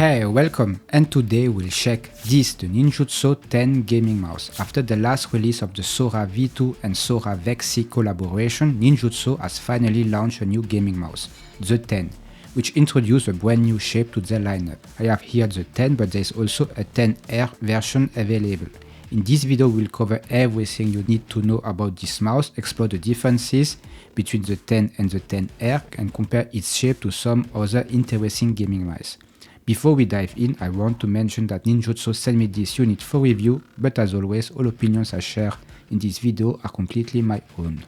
Hey, welcome, and today we'll check this, the Ninjutso Ten Gaming Mouse. After the last release of the Sora V2 and Sora Vexi collaboration, Ninjutso has finally launched a new gaming mouse, the 10, which introduced a brand new shape to their lineup. I have here the 10, but there is also a 10R version available. In this video we'll cover everything you need to know about this mouse, explore the differences between the 10 and the 10R, and compare its shape to some other interesting gaming mice. Before we dive in, I want to mention that Ninjutso sent me this unit for review, but as always, all opinions I share in this video are completely my own.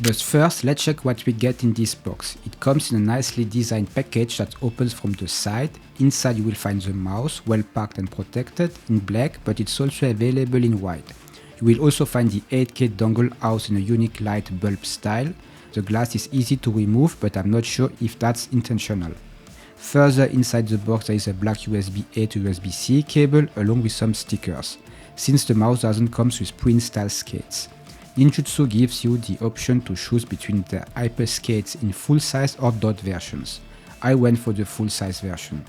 But first, let's check what we get in this box. It comes in a nicely designed package that opens from the side. Inside you will find the mouse, well packed and protected, in black, but it's also available in white. You will also find the 8K dongle housed in a unique light bulb style. The glass is easy to remove, but I'm not sure if that's intentional. Further inside the box there is a black USB-A to USB-C cable along with some stickers, since the mouse doesn't come with pre-installed skates. Ninjutso gives you the option to choose between the hyper skates in full size or dot versions. I went for the full size version.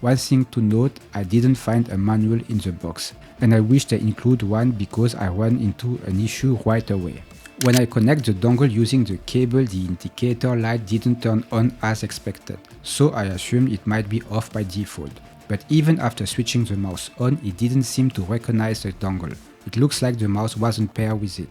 One thing to note, I didn't find a manual in the box, and I wish they include one because I ran into an issue right away. When I connect the dongle using the cable, the indicator light didn't turn on as expected, so I assumed it might be off by default. But even after switching the mouse on, it didn't seem to recognize the dongle. It looks like the mouse wasn't paired with it.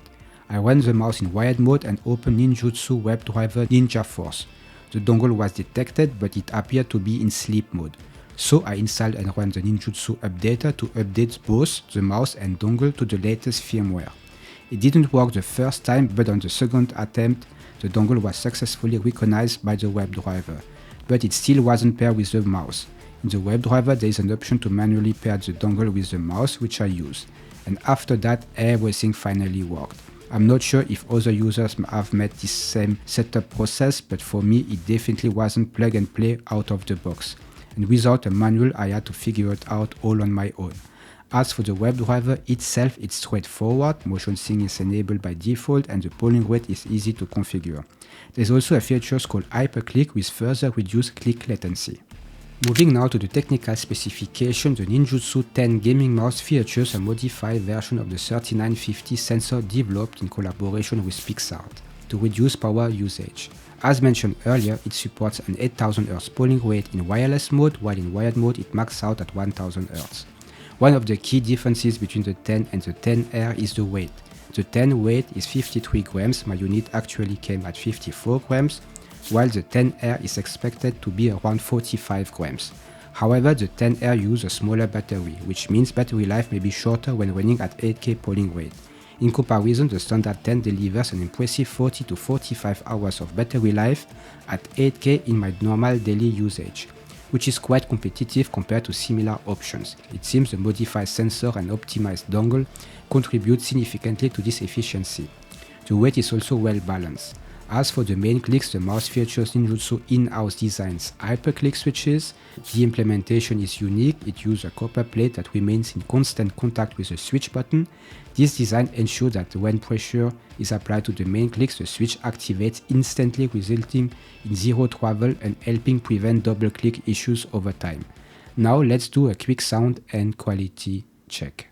I ran the mouse in wired mode and opened Ninjutso WebDriver Ninja Force. The dongle was detected, but it appeared to be in sleep mode. So I installed and ran the Ninjutso updater to update both the mouse and dongle to the latest firmware. It didn't work the first time, but on the second attempt, the dongle was successfully recognized by the WebDriver, but it still wasn't paired with the mouse. In the WebDriver, there is an option to manually pair the dongle with the mouse, which I used, and after that, everything finally worked. I'm not sure if other users have met this same setup process, but for me, it definitely wasn't plug and play out of the box, and without a manual, I had to figure it out all on my own. As for the WebDriver itself, it's straightforward, motion sync is enabled by default and the polling rate is easy to configure. There's also a feature called hyperclick with further reduced click latency. Moving now to the technical specification, the Ninjutso Ten Gaming Mouse features a modified version of the 3950 sensor developed in collaboration with Pixart to reduce power usage. As mentioned earlier, it supports an 8000 Hz polling rate in wireless mode, while in wired mode it maxes out at 1000 Hz. One of the key differences between the 10 and the 10R is the weight. The 10 weight is 53 grams, my unit actually came at 54 grams, while the 10R is expected to be around 45 grams. However, the 10R uses a smaller battery, which means battery life may be shorter when running at 8K polling rate. In comparison, the standard 10 delivers an impressive 40 to 45 hours of battery life at 8K in my normal daily usage, which is quite competitive compared to similar options. It seems the modified sensor and optimized dongle contribute significantly to this efficiency. The weight is also well balanced. As for the main clicks, the mouse features Ninjutso in-house designs hyperclick switches. The implementation is unique. It uses a copper plate that remains in constant contact with the switch button. This design ensures that when pressure is applied to the main clicks, the switch activates instantly, resulting in zero travel and helping prevent double click issues over time. Now let's do a quick sound and quality check.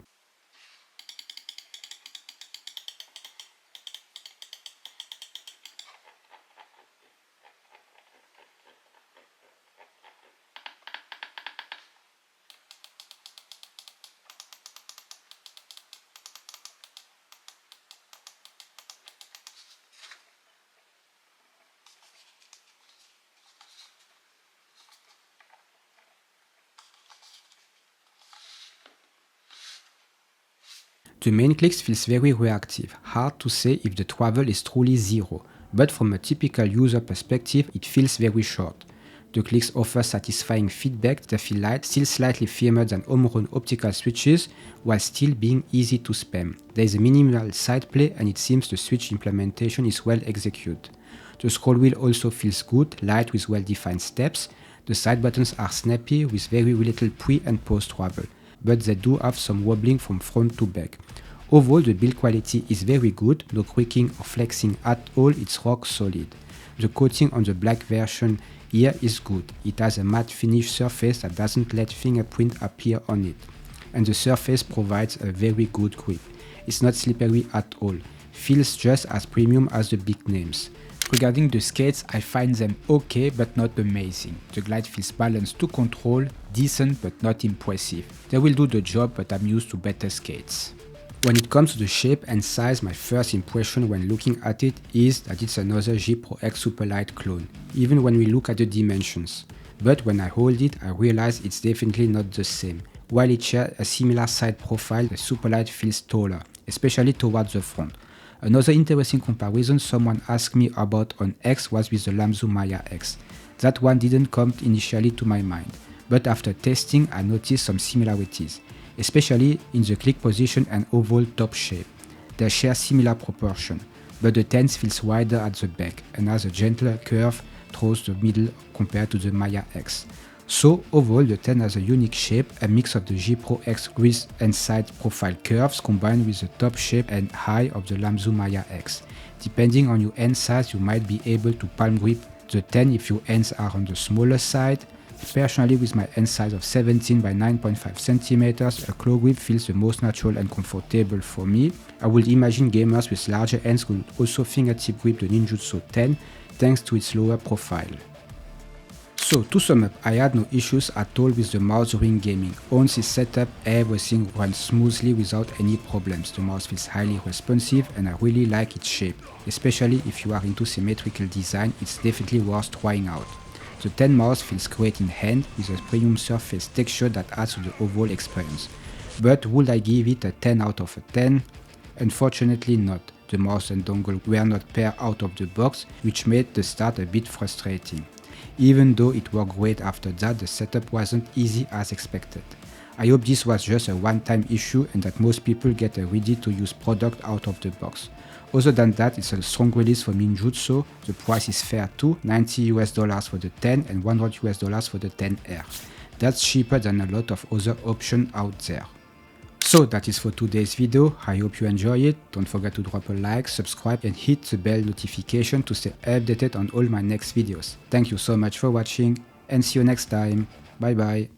The main clicks feels very reactive, hard to say if the travel is truly zero, but from a typical user perspective it feels very short. The clicks offer satisfying feedback that feel light, still slightly firmer than home-run optical switches, while still being easy to spam. There is a minimal side play and it seems the switch implementation is well executed. The scroll wheel also feels good, light with well-defined steps. The side buttons are snappy with very little pre and post travel, but they do have some wobbling from front to back. Overall, the build quality is very good, no creaking or flexing at all, it's rock solid. The coating on the black version Here is good. It has a matte finish surface that doesn't let fingerprint appear on it. And the surface provides a very good grip. It's not slippery at all. Feels just as premium as the big names. Regarding the skates, I find them okay but not amazing. The glide feels balanced to control, decent but not impressive. They will do the job, but I'm used to better skates. When it comes to the shape and size, my first impression when looking at it is that it's another G Pro X Superlight clone, even when we look at the dimensions. But when I hold it, I realize it's definitely not the same. While it shares a similar side profile, the Superlight feels taller, especially towards the front. Another interesting comparison someone asked me about on X was with the Lamzu Maya X. That one didn't come initially to my mind, but after testing I noticed some similarities, especially in the click position and oval top shape. They share similar proportion, but the 10 feels wider at the back and has a gentler curve towards the middle compared to the Maya X. So overall the 10 has a unique shape, a mix of the G Pro X wrist and side profile curves combined with the top shape and high of the Lamzu Maya X. Depending on your hand size, you might be able to palm grip the 10 if your hands are on the smaller side. Personally, with my hand size of 17 by 9.5 cm, a claw grip feels the most natural and comfortable for me. I would imagine gamers with larger hands could also fingertip grip the Ninjutso 10 thanks to its lower profile. So to sum up, I had no issues at all with the mouse during gaming. Once it's set up, everything runs smoothly without any problems. The mouse feels highly responsive and I really like its shape. Especially if you are into symmetrical design, it's definitely worth trying out. The 10 mouse feels great in hand with a premium surface texture that adds to the overall experience. But would I give it a 10 out of a 10? Unfortunately not. The mouse and dongle were not paired out of the box, which made the start a bit frustrating. Even though it worked great after that, the setup wasn't easy as expected. I hope this was just a one-time issue and that most people get a ready-to-use product out of the box. Other than that, it's a strong release from Ninjutso. The price is fair too, $90 for the 10 and $100 for the 10R. That's cheaper than a lot of other options out there. So that is for today's video. I hope you enjoy it. Don't forget to drop a like, subscribe and hit the bell notification to stay updated on all my next videos. Thank you so much for watching and see you next time. Bye bye.